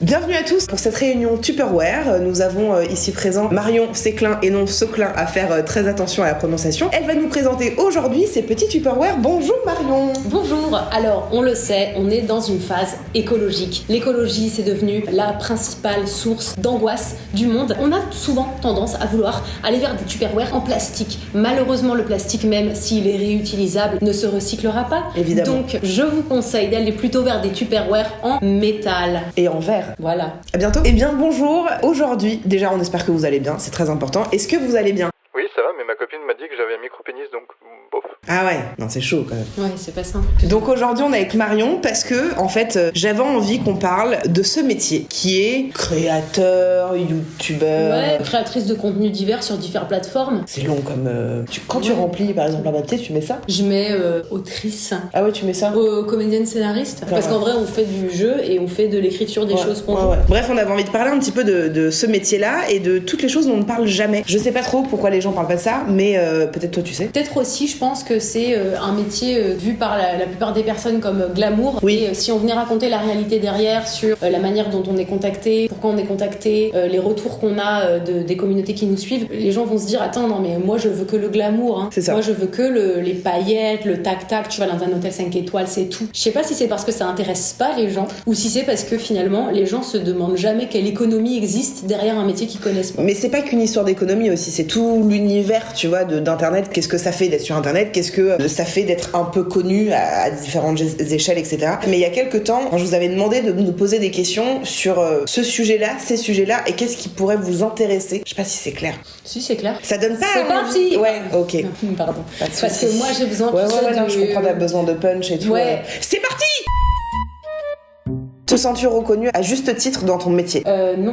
Bienvenue à tous pour cette réunion Tupperware. Nous avons ici présent Marion Séclin et non Seclin à faire très attention à la prononciation. Elle va nous présenter aujourd'hui ses petits Tupperware. Bonjour Marion. Bonjour. Alors, on le sait, on est dans une phase écologique. L'écologie, c'est devenu la principale source d'angoisse du monde. On a souvent tendance à vouloir aller vers des Tupperware en plastique. Malheureusement, le plastique, même s'il est réutilisable, ne se recyclera pas. Évidemment. Donc, je vous conseille d'aller plutôt vers des Tupperware en métal. Et en verre. Voilà. À bientôt. Eh bien bonjour. Aujourd'hui, déjà on espère que vous allez bien, c'est très important. Est-ce que vous allez bien ? Oui, ça va, mais ma copine m'a dit que j'avais un micro-pénis, donc bof. Ah ouais, non c'est chaud quand même. Ouais, c'est pas simple. Donc aujourd'hui on est avec Marion parce que en fait j'avais envie qu'on parle de ce métier qui est créateur, youtubeur. Ouais, créatrice de contenus divers sur différentes plateformes. C'est long comme... Quand tu remplis par exemple un papier, tu mets ça ? Je mets autrice, Ah ouais, tu mets ça ? comédienne scénariste. Parce qu'en vrai, on fait du jeu et on fait de l'écriture des choses qu'on joue. Bref, on avait envie de parler un petit peu de ce métier-là et de toutes les choses dont on ne parle jamais. Je sais pas trop pourquoi les gens parlent pas de ça, mais peut-être toi tu sais. Peut-être aussi, je pense que c'est un métier vu par la plupart des personnes comme glamour. Oui. Et si on venait raconter la réalité derrière sur la manière dont on est contacté, pourquoi on est contacté, les retours qu'on a des communautés qui nous suivent, les gens vont se dire attends, non mais moi je veux que le glamour. Hein. C'est ça. Moi je veux que les paillettes, le tac-tac, tu vas dans un hôtel 5 étoiles, c'est tout. Je sais pas si c'est parce que ça intéresse pas les gens ou si c'est parce que finalement les gens se demandent jamais quelle économie existe derrière un métier qu'ils connaissent pas. Mais c'est pas qu'une histoire d'économie aussi, c'est tout l'univers, tu vois, d'internet. Qu'est-ce que ça fait d'être sur internet ? Qu'est-ce que ça fait d'être un peu connu à différentes échelles, etc. Mais il y a quelques temps, quand je vous avais demandé de nous poser des questions sur ce sujet-là, ces sujets-là, et qu'est-ce qui pourrait vous intéresser. Je sais pas si c'est clair. Si, c'est clair. Ça donne pas C'est envie. parti. Ouais, ok. Non, pardon. Pas de Parce soucis. que moi j'ai besoin Ouais, tout ça non, je comprends, t'as besoin de punch et tout. Ouais. C'est parti! Te sens-tu reconnue à juste titre dans ton métier ?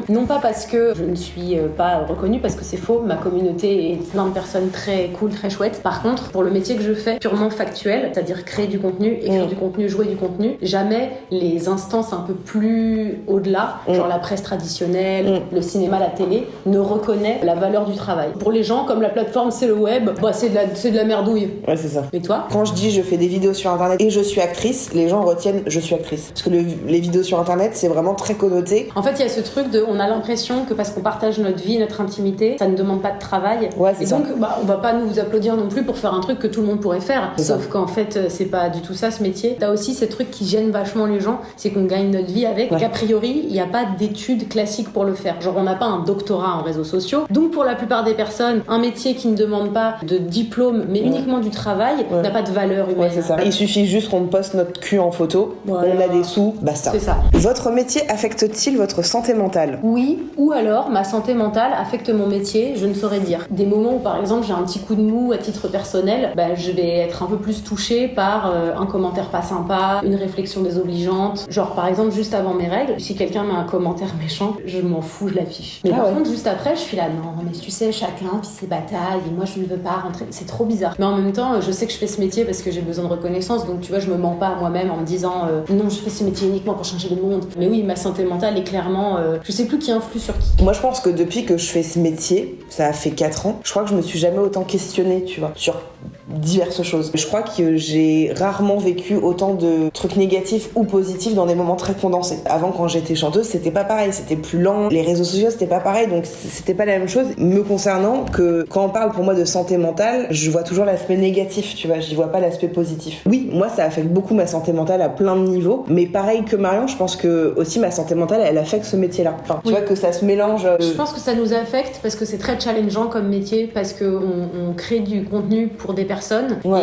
Non pas parce que je ne suis pas reconnue, parce que c'est faux. Ma communauté est plein de personnes très cool, très chouettes. Par contre, pour le métier que je fais, purement factuel, c'est-à-dire créer du contenu, écrire du contenu, jouer du contenu, jamais les instances un peu plus au-delà, genre la presse traditionnelle, le cinéma, la télé, ne reconnaît la valeur du travail. Pour les gens, comme la plateforme c'est le web, bah c'est de la merdouille. Ouais, c'est ça. Et toi ? Quand je dis je fais des vidéos sur internet et je suis actrice, les gens retiennent je suis actrice. Parce que les vidéos sur internet, c'est vraiment très connoté. En fait, il y a ce truc de, on a l'impression que parce qu'on partage notre vie, notre intimité, ça ne demande pas de travail. Ouais, c'est et ça. donc, on va pas nous applaudir non plus pour faire un truc que tout le monde pourrait faire. C'est Sauf ça. qu'en fait, c'est pas du tout ça ce métier. T'as aussi ces trucs qui gênent vachement les gens, c'est qu'on gagne notre vie avec. Ouais. Qu'a priori, il n'y a pas d'études classiques pour le faire. Genre, on n'a pas un doctorat en réseaux sociaux. Donc, pour la plupart des personnes, un métier qui ne demande pas de diplôme, mais uniquement du travail, n'a pas de valeur humaine. Ouais, c'est ça. Il suffit juste qu'on poste notre cul en photo, Voilà. on a des sous, basta. C'est ça. Votre métier affecte-t-il votre santé mentale ? Oui, ou alors ma santé mentale affecte mon métier, je ne saurais dire. Des moments où par exemple j'ai un petit coup de mou à titre personnel, je vais être un peu plus touchée par un commentaire pas sympa, une réflexion désobligeante. Genre par exemple juste avant mes règles, si quelqu'un met un commentaire méchant, je m'en fous, je l'affiche. Mais par contre juste après je suis là, non mais tu sais chacun puis ses batailles et moi je ne veux pas rentrer, c'est trop bizarre. Mais en même temps je sais que je fais ce métier parce que j'ai besoin de reconnaissance, donc tu vois je me mens pas à moi-même en me disant non je fais ce métier uniquement pour changer le monde. Mais oui ma santé mentale est clairement, je sais plus qui influe sur qui. Moi je pense que depuis que je fais ce métier, ça a fait 4 ans, je crois que je me suis jamais autant questionnée, tu vois, sur diverses choses. Je crois que j'ai rarement vécu autant de trucs négatifs ou positifs dans des moments très condensés. Avant quand j'étais chanteuse, c'était pas pareil, c'était plus lent, les réseaux sociaux c'était pas pareil, donc c'était pas la même chose. Me concernant, que quand on parle pour moi de santé mentale, je vois toujours l'aspect négatif, tu vois, j'y vois pas l'aspect positif. Oui, moi ça affecte beaucoup ma santé mentale à plein de niveaux, mais pareil que Marion, je pense que aussi ma santé mentale elle affecte ce métier-là. Enfin, tu vois que ça se mélange. Je pense que ça nous affecte parce que c'est très challengeant comme métier, parce que on crée du contenu pour des personnes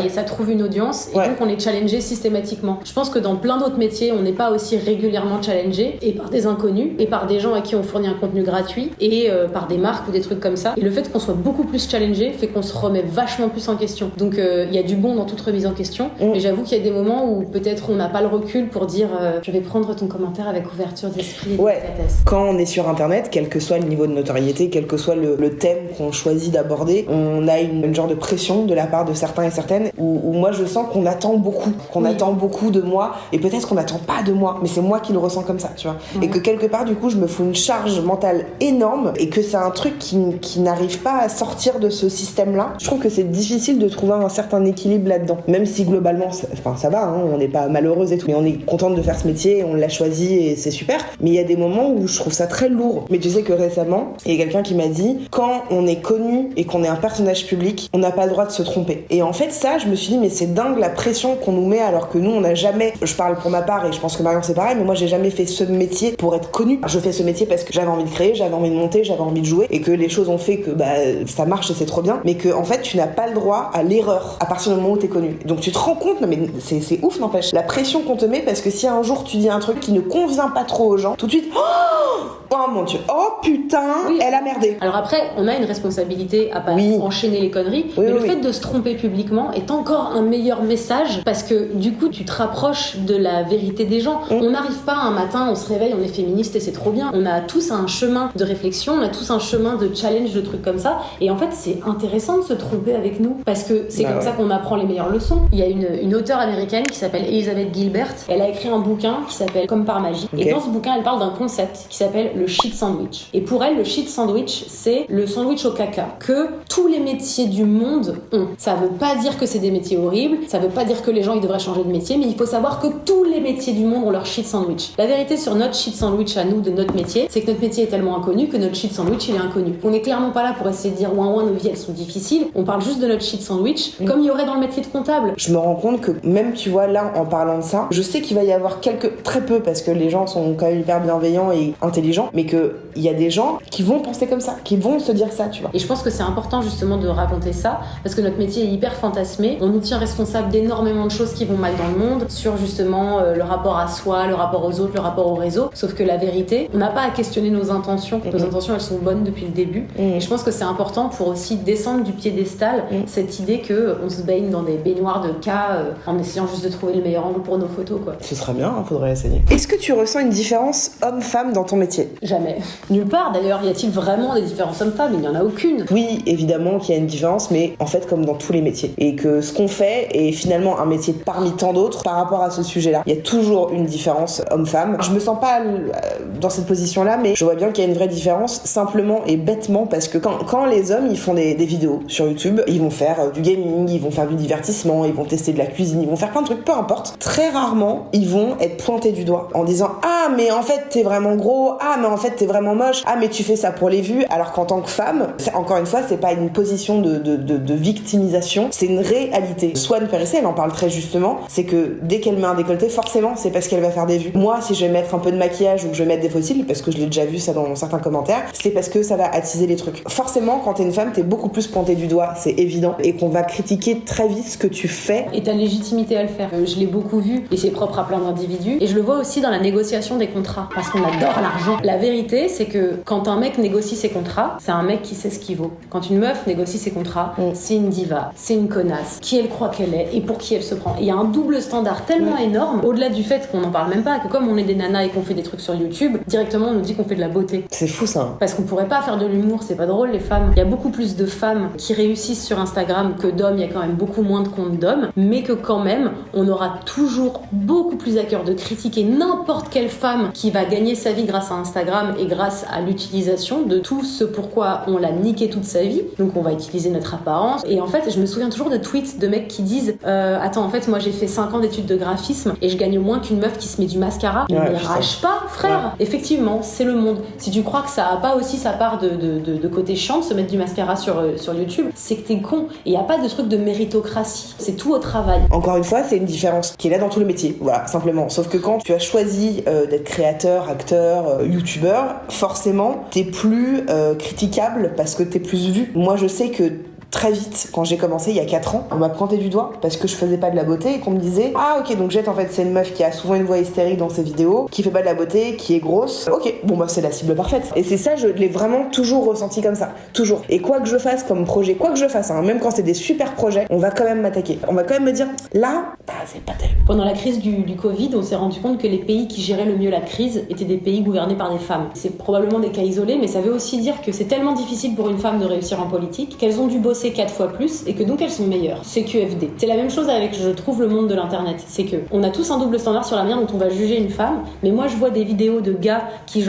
et ça trouve une audience et donc on est challengé systématiquement. Je pense que dans plein d'autres métiers, on n'est pas aussi régulièrement challengé, et par des inconnus et par des gens à qui on fournit un contenu gratuit et par des marques ou des trucs comme ça. Et le fait qu'on soit beaucoup plus challengé fait qu'on se remet vachement plus en question. Donc il y a du bon dans toute remise en question, mais j'avoue qu'il y a des moments où peut-être on n'a pas le recul pour dire je vais prendre ton commentaire avec ouverture d'esprit et délicatesse. Quand on est sur internet, quel que soit le niveau de notoriété, quel que soit le thème qu'on choisit d'aborder, on a une genre de pression de la part de certains et certaines où moi je sens qu'on attend beaucoup de moi, et peut-être qu'on n'attend pas de moi, mais c'est moi qui le ressens comme ça, tu vois. Et que quelque part du coup je me fous une charge mentale énorme, et que c'est un truc qui n'arrive pas à sortir de ce système-là. Je trouve que c'est difficile de trouver un certain équilibre là-dedans, même si globalement ça va, hein, on n'est pas malheureuse et tout, mais on est contente de faire ce métier, on l'a choisi et c'est super. Mais il y a des moments où je trouve ça très lourd. Mais tu sais que récemment, il y a quelqu'un qui m'a dit, quand on est connu et qu'on est un personnage public, on n'a pas le droit de se tromper. Et en fait ça, je me suis dit, mais c'est dingue la pression qu'on nous met, alors que nous on n'a jamais, je parle pour ma part et je pense que Marion c'est pareil, mais moi j'ai jamais fait ce métier pour être connue. Je fais ce métier parce que j'avais envie de créer, j'avais envie de monter, j'avais envie de jouer, et que les choses ont fait que ça marche et c'est trop bien, mais que en fait tu n'as pas le droit à l'erreur à partir du moment où t'es connu. Donc tu te rends compte, non mais c'est ouf, n'empêche, la pression qu'on te met, parce que si un jour tu dis un truc qui ne convient pas trop aux gens, tout de suite, oh mon Dieu, oh putain, oui, elle a merdé. Alors après, on a une responsabilité à pas enchaîner les conneries, mais le fait de se tromper publiquement est encore un meilleur message, parce que du coup tu te rapproches de la vérité des gens. On n'arrive pas un matin, on se réveille, on est féministe et c'est trop bien. On a tous un chemin de réflexion, on a tous un chemin de challenge, de trucs comme ça, et en fait c'est intéressant de se tromper avec nous, parce que c'est comme ça qu'on apprend les meilleures leçons. Il y a une auteure américaine qui s'appelle Elizabeth Gilbert, elle a écrit un bouquin qui s'appelle Comme par magie, et dans ce bouquin elle parle d'un concept qui s'appelle le shit sandwich. Et pour elle, le shit sandwich, c'est le sandwich au caca que tous les métiers du monde ont. Ça veut pas dire que c'est des métiers horribles, ça veut pas dire que les gens ils devraient changer de métier, mais il faut savoir que tous les métiers du monde ont leur shit sandwich. La vérité sur notre shit sandwich à nous, de notre métier, c'est que notre métier est tellement inconnu que notre shit sandwich il est inconnu. On est clairement pas là pour essayer de dire ouin nos vies elles sont difficiles, on parle juste de notre shit sandwich, comme il y aurait dans le métier de comptable. Je me rends compte que même, tu vois, là en parlant de ça, je sais qu'il va y avoir très peu, parce que les gens sont quand même hyper bienveillants et intelligents, mais qu'il y a des gens qui vont penser comme ça, qui vont se dire ça, tu vois. Et je pense que c'est important justement de raconter ça, parce que notre métier est hyper fantasmé, on nous tient responsable d'énormément de choses qui vont mal dans le monde, sur justement le rapport à soi, le rapport aux autres, le rapport au réseau, sauf que la vérité, on n'a pas à questionner nos intentions, nos intentions elles sont bonnes depuis le début, et je pense que c'est important pour aussi descendre du piédestal cette idée qu'on se baigne dans des baignoires de cas en essayant juste de trouver le meilleur angle pour nos photos, quoi. Ce serait bien, faudrait essayer. Est-ce que tu ressens une différence homme-femme dans ton métier? Jamais. Nulle part d'ailleurs. Y a-t-il vraiment des différences hommes-femmes? Il n'y en a aucune. Oui, évidemment qu'il y a une différence, mais en fait comme dans tous les métiers. Et que ce qu'on fait est finalement un métier parmi tant d'autres par rapport à ce sujet-là. Il y a toujours une différence homme-femme. Je me sens pas dans cette position-là, mais je vois bien qu'il y a une vraie différence, simplement et bêtement, parce que quand les hommes ils font des vidéos sur YouTube, ils vont faire du gaming, ils vont faire du divertissement, ils vont tester de la cuisine, ils vont faire plein de trucs, peu importe. Très rarement, ils vont être pointés du doigt en disant « Ah, mais en fait, t'es vraiment gros. Ah, mais en fait, t'es vraiment moche. Ah, mais tu fais ça pour les vues. » Alors qu'en tant que femme, encore une fois, c'est pas une position de victimisation, c'est une réalité. Swan Périssé, elle en parle très justement, c'est que dès qu'elle met un décolleté, forcément, c'est parce qu'elle va faire des vues. Moi, si je vais mettre un peu de maquillage ou que je vais mettre des fossiles, parce que je l'ai déjà vu ça dans certains commentaires, c'est parce que ça va attiser les trucs. Forcément, quand t'es une femme, t'es beaucoup plus pointée du doigt, c'est évident, et qu'on va critiquer très vite ce que tu fais. Et ta légitimité à le faire. Je l'ai beaucoup vu, et c'est propre à plein d'individus, et je le vois aussi dans la négociation des contrats, parce qu'on adore l'argent. La vérité, c'est que quand un mec négocie ses contrats, c'est un mec qui sait ce qu'il vaut. Quand une meuf négocie ses contrats, c'est une diva, c'est une connasse, qui elle croit qu'elle est, et pour qui elle se prend. Et il y a un double standard tellement énorme, au-delà du fait qu'on n'en parle même pas, que comme on est des nanas et qu'on fait des trucs sur YouTube, directement on nous dit qu'on fait de la beauté. C'est fou ça. Parce qu'on pourrait pas faire de l'humour, c'est pas drôle les femmes. Il y a beaucoup plus de femmes qui réussissent sur Instagram que d'hommes, il y a quand même beaucoup moins de comptes d'hommes, mais que quand même, on aura toujours beaucoup plus à cœur de critiquer n'importe quelle femme qui va gagner sa vie grâce à Instagram et grâce à l'utilisation de tout ce pourquoi on l'a niqué toute sa vie. Donc on va utiliser notre apparence. Et en fait, je me souviens toujours de tweets de mecs qui disent attends, en fait, moi j'ai fait 5 ans d'études de graphisme et je gagne moins qu'une meuf qui se met du mascara. Mais rage pas, frère. Effectivement, c'est le monde. Si tu crois que ça a pas aussi sa part de côté chiant de se mettre du mascara sur YouTube, c'est que t'es con. Et y a pas de truc de méritocratie. C'est tout au travail. Encore une fois, c'est une différence qui est là dans tout le métier. Voilà, simplement. Sauf que quand tu as choisi d'être créateur, acteur, youtubeur, forcément, t'es plus critiquable parce que t'es plus vu. Moi, je sais que très vite, quand j'ai commencé il y a 4 ans, on m'a pointé du doigt parce que je faisais pas de la beauté et qu'on me disait ah ok, donc Jette en fait c'est une meuf qui a souvent une voix hystérique dans ses vidéos, qui fait pas de la beauté, qui est grosse, ok, bon bah c'est la cible parfaite. Et c'est ça, je l'ai vraiment toujours ressenti comme ça, toujours. Et quoi que je fasse comme projet, quoi que je fasse, hein, même quand c'est des super projets, on va quand même m'attaquer, on va quand même me dire là, bah c'est pas terrible. Pendant la crise du Covid, on s'est rendu compte que les pays qui géraient le mieux la crise étaient des pays gouvernés par des femmes. C'est probablement des cas isolés, mais ça veut aussi dire que c'est tellement difficile pour une femme de réussir en politique qu'elles ont dû bosser bosser 4 fois plus et que donc elles sont meilleures. C'est QFD. C'est la même chose avec, je trouve, le monde de l'internet. C'est que on a tous un double standard sur la manière dont on va juger une femme, mais moi je vois des vidéos de gars qui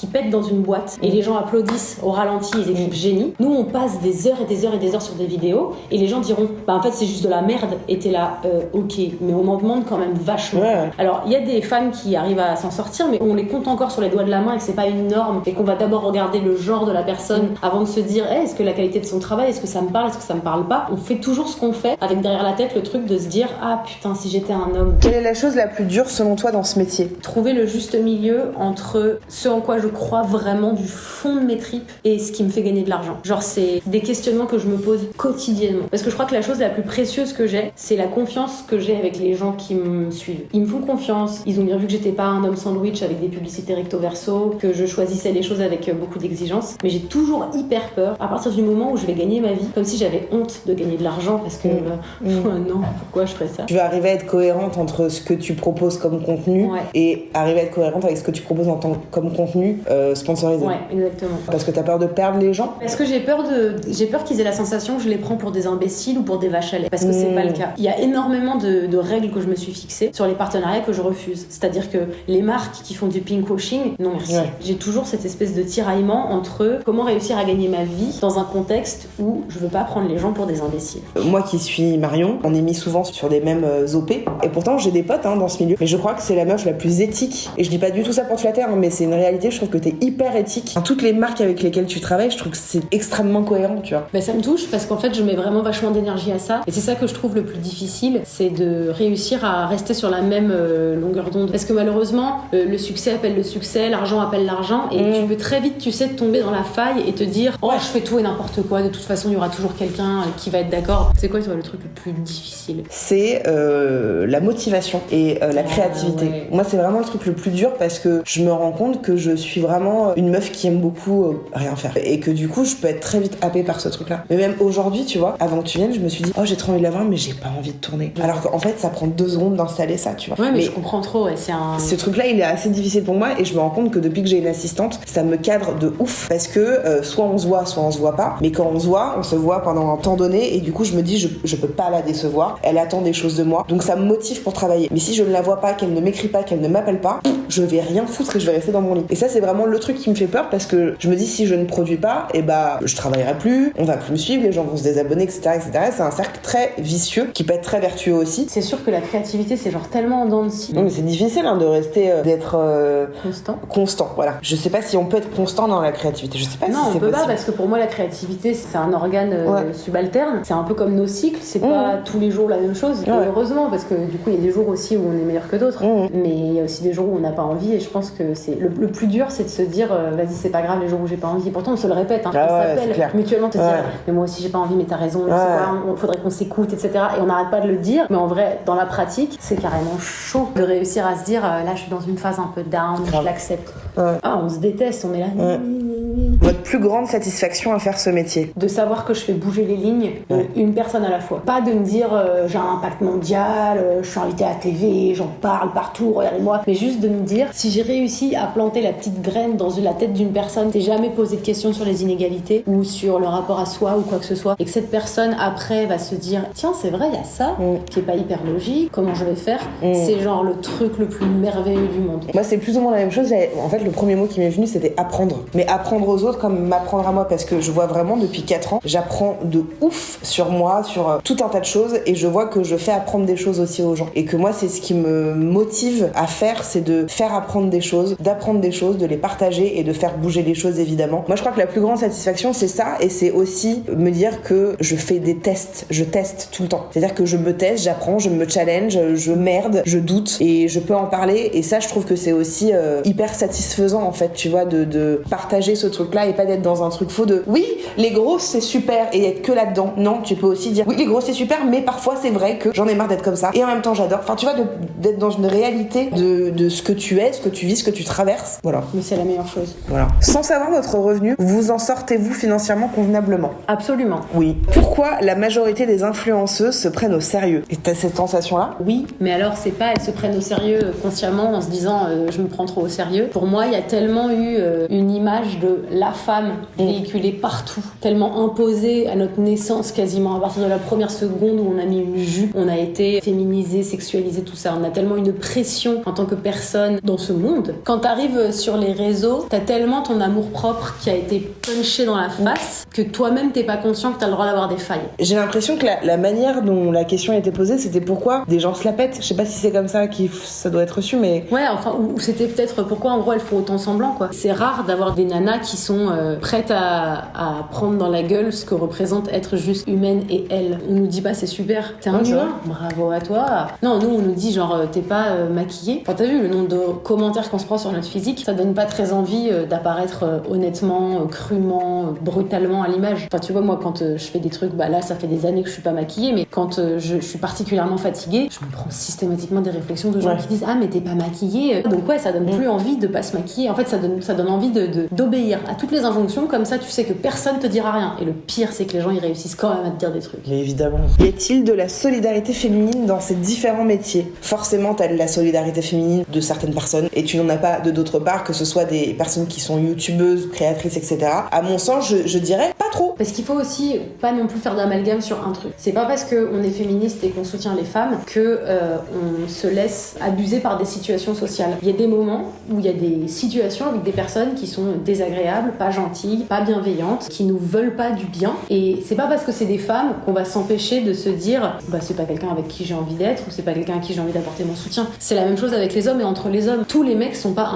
pètent dans une boîte et les gens applaudissent au ralenti, ils écrivent génie. Nous on passe des heures et des heures et des heures sur des vidéos et les gens diront en fait c'est juste de la merde et t'es là ok, mais on m'en demande quand même vachement. Ouais. Alors il y a des femmes qui arrivent à s'en sortir, mais on les compte encore sur les doigts de la main et que c'est pas une norme et qu'on va d'abord regarder le genre de la personne avant de se dire est-ce que la qualité de son travail, est-ce que ça me parle, est-ce que ça me parle pas. On fait toujours ce qu'on fait avec derrière la tête le truc de se dire ah putain si j'étais un homme. Quelle est la chose la plus dure selon toi dans ce métier? Trouver le juste milieu entre ce en quoi je crois vraiment du fond de mes tripes et ce qui me fait gagner de l'argent. Genre c'est des questionnements que je me pose quotidiennement. Parce que je crois que la chose la plus précieuse que j'ai, c'est la confiance que j'ai avec les gens qui me suivent. Ils me font confiance, ils ont bien vu que j'étais pas un homme sandwich avec des publicités recto verso, que je choisissais les choses avec beaucoup d'exigences, mais j'ai toujours hyper peur à partir du moment où je vais gagner ma vie, comme si j'avais honte de gagner de l'argent parce que non, pourquoi je ferais ça? Tu vas arriver à être cohérente entre ce que tu proposes comme contenu et arriver à être cohérente avec ce que tu proposes comme contenu sponsorisé. Ouais, exactement. Parce que t'as peur de perdre les gens? Parce que j'ai peur qu'ils aient la sensation que je les prends pour des imbéciles ou pour des vaches à lait. Parce que c'est pas le cas. Il y a énormément de règles que je me suis fixées sur les partenariats que je refuse. C'est-à-dire que les marques qui font du pinkwashing, non merci. Ouais. J'ai toujours cette espèce de tiraillement entre comment réussir à gagner ma vie dans un contexte où je veux pas prendre les gens pour des imbéciles. Moi qui suis Marion, on est mis souvent sur des mêmes OP. Et pourtant j'ai des potes dans ce milieu. Mais je crois que c'est la meuf la plus éthique. Et je dis pas du tout ça pour te flatter, mais c'est une réalité. Je trouve que t'es hyper éthique. Dans toutes les marques avec lesquelles tu travailles, je trouve que c'est extrêmement cohérent, tu vois. Bah ça me touche parce qu'en fait je mets vraiment vachement d'énergie à ça. Et c'est ça que je trouve le plus difficile, c'est de réussir à rester sur la même longueur d'onde. Parce que malheureusement, le succès appelle le succès, l'argent appelle l'argent. Et tu peux très vite, tu sais, tomber dans la faille et te dire oh je fais tout et n'importe quoi, de toute façon il y aura toujours quelqu'un qui va être d'accord. C'est quoi toi le truc le plus difficile? C'est la motivation et la créativité. Ouais. Moi c'est vraiment le truc le plus dur parce que je me rends compte que je suis vraiment une meuf qui aime beaucoup rien faire. Et que du coup je peux être très vite happée par ce truc là. Mais même aujourd'hui tu vois, avant que tu viennes je me suis dit oh j'ai trop envie de l'avoir mais j'ai pas envie de tourner. Alors qu'en fait ça prend 2 secondes d'installer ça tu vois. Ouais mais je comprends trop, ce truc là il est assez difficile pour moi et je me rends compte que depuis que j'ai une assistante ça me cadre de ouf parce que soit on se voit pas, mais quand on se voit pendant un temps donné et du coup je me dis je peux pas la décevoir, elle attend des choses de moi donc ça me motive pour travailler. Mais si je ne la vois pas, qu'elle ne m'écrit pas, qu'elle ne m'appelle pas, je vais rien foutre et je vais rester dans mon lit. Et ça c'est vraiment le truc qui me fait peur parce que je me dis si je ne produis pas et je travaillerai plus, on va plus me suivre, les gens vont se désabonner etc. C'est un cercle très vicieux qui peut être très vertueux aussi. C'est sûr que la créativité c'est genre tellement en dents de scie. Non mais c'est difficile de rester d'être constant voilà. Je sais pas si on peut être constant dans la créativité, je sais pas non, si c'est on peut possible. pas parce que pour moi la créativité c'est un organe subalterne, c'est un peu comme nos cycles, c'est pas tous les jours la même chose et heureusement parce que du coup il y a des jours aussi où on est meilleur que d'autres mais il y a aussi des jours où on n'a pas envie et je pense que c'est le plus dur c'est de se dire vas-y c'est pas grave les jours où j'ai pas envie, pourtant on se le répète on s'appelle mutuellement te dire mais moi aussi j'ai pas envie mais t'as raison c'est quoi, faudrait qu'on s'écoute etc. et on n'arrête pas de le dire mais en vrai dans la pratique c'est carrément chaud de réussir à se dire là je suis dans une phase un peu down, je l'accepte. On se déteste, on est là. Votre plus grande satisfaction à faire ce métier? De savoir que je fais bouger les lignes une personne à la fois. Pas de me dire j'ai un impact mondial, je suis invitée à la TV, j'en parle partout, regardez-moi. Mais juste de me dire si j'ai réussi à planter la petite graine dans la tête d'une personne, t'es jamais posé de questions sur les inégalités ou sur le rapport à soi ou quoi que ce soit, et que cette personne après va se dire tiens c'est vrai il y a ça qui est pas hyper logique, comment je vais faire, c'est genre le truc le plus merveilleux du monde. Moi c'est plus ou moins la même chose. En fait le premier mot qui m'est venu c'était apprendre, mais apprendre aux autres comme m'apprendre à moi parce que je vois vraiment depuis 4 ans j'apprends de ouf sur moi, sur tout un tas de choses et je vois que je fais apprendre des choses aussi aux gens et que moi c'est ce qui me motive à faire, c'est de faire apprendre des choses, d'apprendre des choses, de les partager et de faire bouger les choses évidemment. Moi je crois que la plus grande satisfaction c'est ça et c'est aussi me dire que je fais des tests, je teste tout le temps, c'est à dire que je me teste, j'apprends, je me challenge, je merde, je doute et je peux en parler et ça je trouve que c'est aussi hyper satisfaisant en fait tu vois de partager ce truc là et pas d'être dans un truc faux de oui les grosses c'est super et être que là-dedans. Non tu peux aussi dire oui les grosses c'est super mais parfois c'est vrai que j'en ai marre d'être comme ça et en même temps j'adore, enfin tu vois d'être dans une réalité de ce que tu es, ce que tu vis, ce que tu traverses, voilà. Mais c'est la meilleure chose. Voilà. Sans savoir votre revenu, vous en sortez-vous financièrement convenablement? Absolument. Oui. Pourquoi la majorité des influenceuses se prennent au sérieux? Et t'as cette sensation là? Oui mais alors c'est pas elles se prennent au sérieux consciemment en se disant je me prends trop au sérieux. Pour moi il y a tellement eu une image de de la femme véhiculée partout, tellement imposée à notre naissance quasiment, à partir de la première seconde où on a mis une jupe, on a été féminisé, sexualisé, tout ça. On a tellement une pression en tant que personne dans ce monde. Quand t'arrives sur les réseaux, t'as tellement ton amour-propre qui a été punché dans la face que toi-même t'es pas conscient que t'as le droit d'avoir des failles. J'ai l'impression que la manière dont la question a été posée, c'était pourquoi des gens se la pètent. Je sais pas si c'est comme ça que ça doit être reçu, mais... Ouais, enfin, ou c'était peut-être pourquoi en gros elles font autant semblant, quoi. C'est rare d'avoir des nanas qui sont prêtes à prendre dans la gueule ce que représente être juste humaine et elle. On nous dit pas c'est super, t'es un humain, bravo à toi. Non, nous on nous dit genre t'es pas maquillée. Enfin, t'as vu le nombre de commentaires qu'on se prend sur notre physique, ça donne pas très envie d'apparaître honnêtement, crûment, brutalement à l'image. Enfin, tu vois, moi quand je fais des trucs, bah là ça fait des années que je suis pas maquillée, mais quand je suis particulièrement fatiguée, je me prends systématiquement des réflexions de gens qui disent ah mais t'es pas maquillée. Donc ouais, ça donne plus envie de pas se maquiller. En fait, ça donne envie d'obéir à toutes les injonctions, comme ça tu sais que personne te dira rien. Et le pire, c'est que les gens ils réussissent quand même à te dire des trucs. Mais évidemment. Y a-t-il de la solidarité féminine dans ces différents métiers? Forcément, t'as de la solidarité féminine de certaines personnes et tu n'en as pas de d'autre part, que ce soit des personnes qui sont youtubeuses, créatrices, etc. À mon sens, je dirais pas trop. Parce qu'il faut aussi pas non plus faire d'amalgame sur un truc. C'est pas parce qu'on est féministe et qu'on soutient les femmes que on se laisse abuser par des situations sociales. Il y a des moments où il y a des situations avec des personnes qui sont désagréables, pas gentilles, pas bienveillantes, qui nous veulent pas du bien. Et c'est pas parce que c'est des femmes qu'on va s'empêcher de se dire bah c'est pas quelqu'un avec qui j'ai envie d'être ou c'est pas quelqu'un à qui j'ai envie d'apporter mon soutien. C'est la même chose avec les hommes et entre les hommes. Tous les mecs sont pas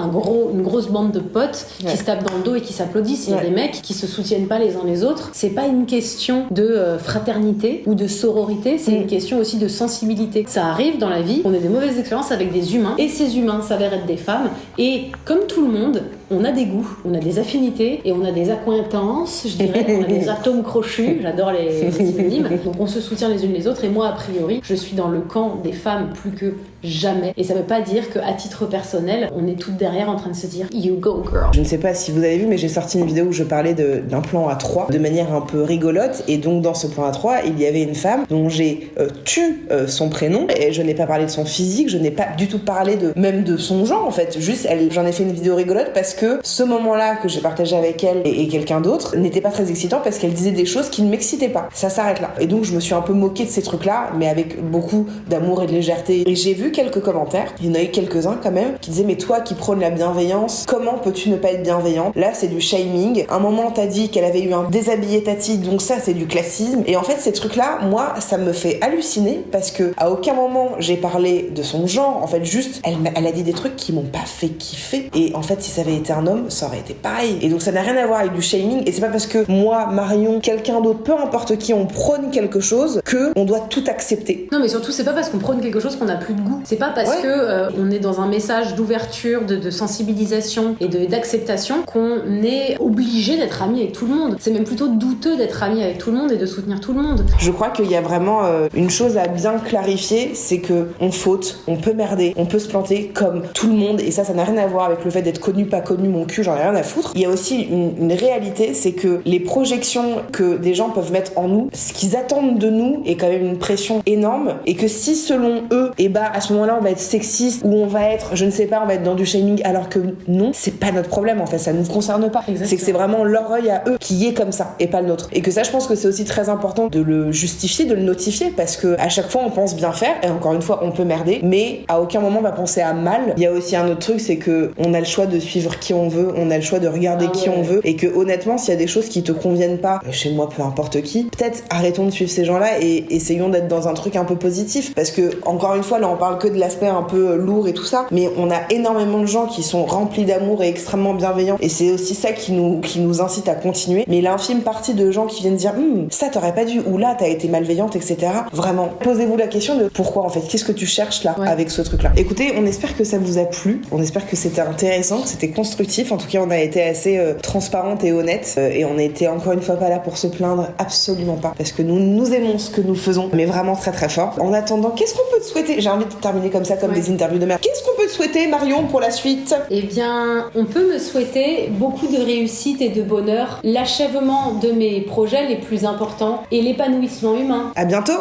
une grosse bande de potes qui se tapent dans le dos et qui s'applaudissent. Il y a des mecs qui se soutiennent pas les uns les autres. C'est pas une question de fraternité ou de sororité, c'est une question aussi de sensibilité. Ça arrive dans la vie, on a des mauvaises expériences avec des humains et ces humains s'avèrent être des femmes et comme tout le monde, on a des goûts, on a des affinités et on a des accointances, je dirais, on a des atomes crochus, j'adore les synonymes, donc on se soutient les unes les autres et moi a priori je suis dans le camp des femmes plus que jamais et ça veut pas dire qu'à titre personnel on est toutes derrière en train de se dire you go girl. Je ne sais pas si vous avez vu mais j'ai sorti une vidéo où je parlais d'un plan à 3 de manière un peu rigolote et donc dans ce plan à 3 il y avait une femme dont j'ai tu son prénom et je n'ai pas parlé de son physique, je n'ai pas du tout parlé même de son genre en fait, juste j'en ai fait une vidéo rigolote parce que ce moment-là que j'ai partagé avec elle et quelqu'un d'autre n'était pas très excitant parce qu'elle disait des choses qui ne m'excitaient pas. Ça s'arrête là. Et donc je me suis un peu moquée de ces trucs-là, mais avec beaucoup d'amour et de légèreté. Et j'ai vu quelques commentaires, il y en a eu quelques-uns quand même, qui disaient mais toi qui prônes la bienveillance, comment peux-tu ne pas être bienveillante? Là c'est du shaming. Un moment t'as dit qu'elle avait eu un déshabillé tati, donc ça c'est du classisme. Et en fait ces trucs-là, moi ça me fait halluciner parce que à aucun moment j'ai parlé de son genre. En fait juste elle a dit des trucs qui m'ont pas fait kiffer. Et en fait si ça avait été un homme, ça aurait été pareil. Et donc ça n'a rien à voir avec du shaming. Et c'est pas parce que moi, Marion, quelqu'un d'autre, peu importe qui, on prône quelque chose que on doit tout accepter. Non mais surtout c'est pas parce qu'on prône quelque chose qu'on a plus de goût. C'est pas parce que on est dans un message d'ouverture, de sensibilisation et d'acceptation qu'on est obligé d'être ami avec tout le monde. C'est même plutôt douteux d'être ami avec tout le monde et de soutenir tout le monde. Je crois qu'il y a vraiment une chose à bien clarifier, c'est que on faute, on peut merder, on peut se planter comme tout le monde. Et ça n'a rien à voir avec le fait d'être connu, pas connu, mon cul, j'en ai rien à foutre. Il y a aussi une réalité, c'est que les projections que des gens peuvent mettre en nous, ce qu'ils attendent de nous est quand même une pression énorme et que si selon eux, et bah à ce moment-là on va être sexiste ou on va être, je ne sais pas, on va être dans du shaming alors que non, c'est pas notre problème en fait, ça nous concerne pas. Exactement. C'est que c'est vraiment leur œil à eux qui est comme ça et pas le nôtre. Et que ça je pense que c'est aussi très important de le justifier, de le notifier parce que à chaque fois on pense bien faire et encore une fois on peut merder mais à aucun moment on va penser à mal. Il y a aussi un autre truc, c'est que on a le choix de suivre qui on veut, on a le choix de regarder qui on veut et que honnêtement s'il y a des choses qui te conviennent pas chez moi peu importe qui, peut-être arrêtons de suivre ces gens-là et essayons d'être dans un truc un peu positif parce que encore une fois là on parle que de l'aspect un peu lourd et tout ça mais on a énormément de gens qui sont remplis d'amour et extrêmement bienveillants et c'est aussi ça qui nous incite à continuer mais l'infime partie de gens qui viennent dire ça t'aurais pas dû ou là t'as été malveillante etc. Vraiment posez-vous la question de pourquoi en fait, qu'est-ce que tu cherches là avec ce truc là. Écoutez, on espère que ça vous a plu, on espère que c'était intéressant, que c'était constructif, en tout cas on a été assez transparente et honnête et on était encore une fois pas là pour se plaindre, absolument pas parce que nous aimons ce que nous faisons mais vraiment très très fort. En attendant, qu'est-ce qu'on peut te souhaiter? J'ai envie de terminer comme ça comme des interviews de merde. Qu'est-ce qu'on peut te souhaiter Marion pour la suite? Eh bien, on peut me souhaiter beaucoup de réussite et de bonheur, l'achèvement de mes projets les plus importants et l'épanouissement humain. À bientôt.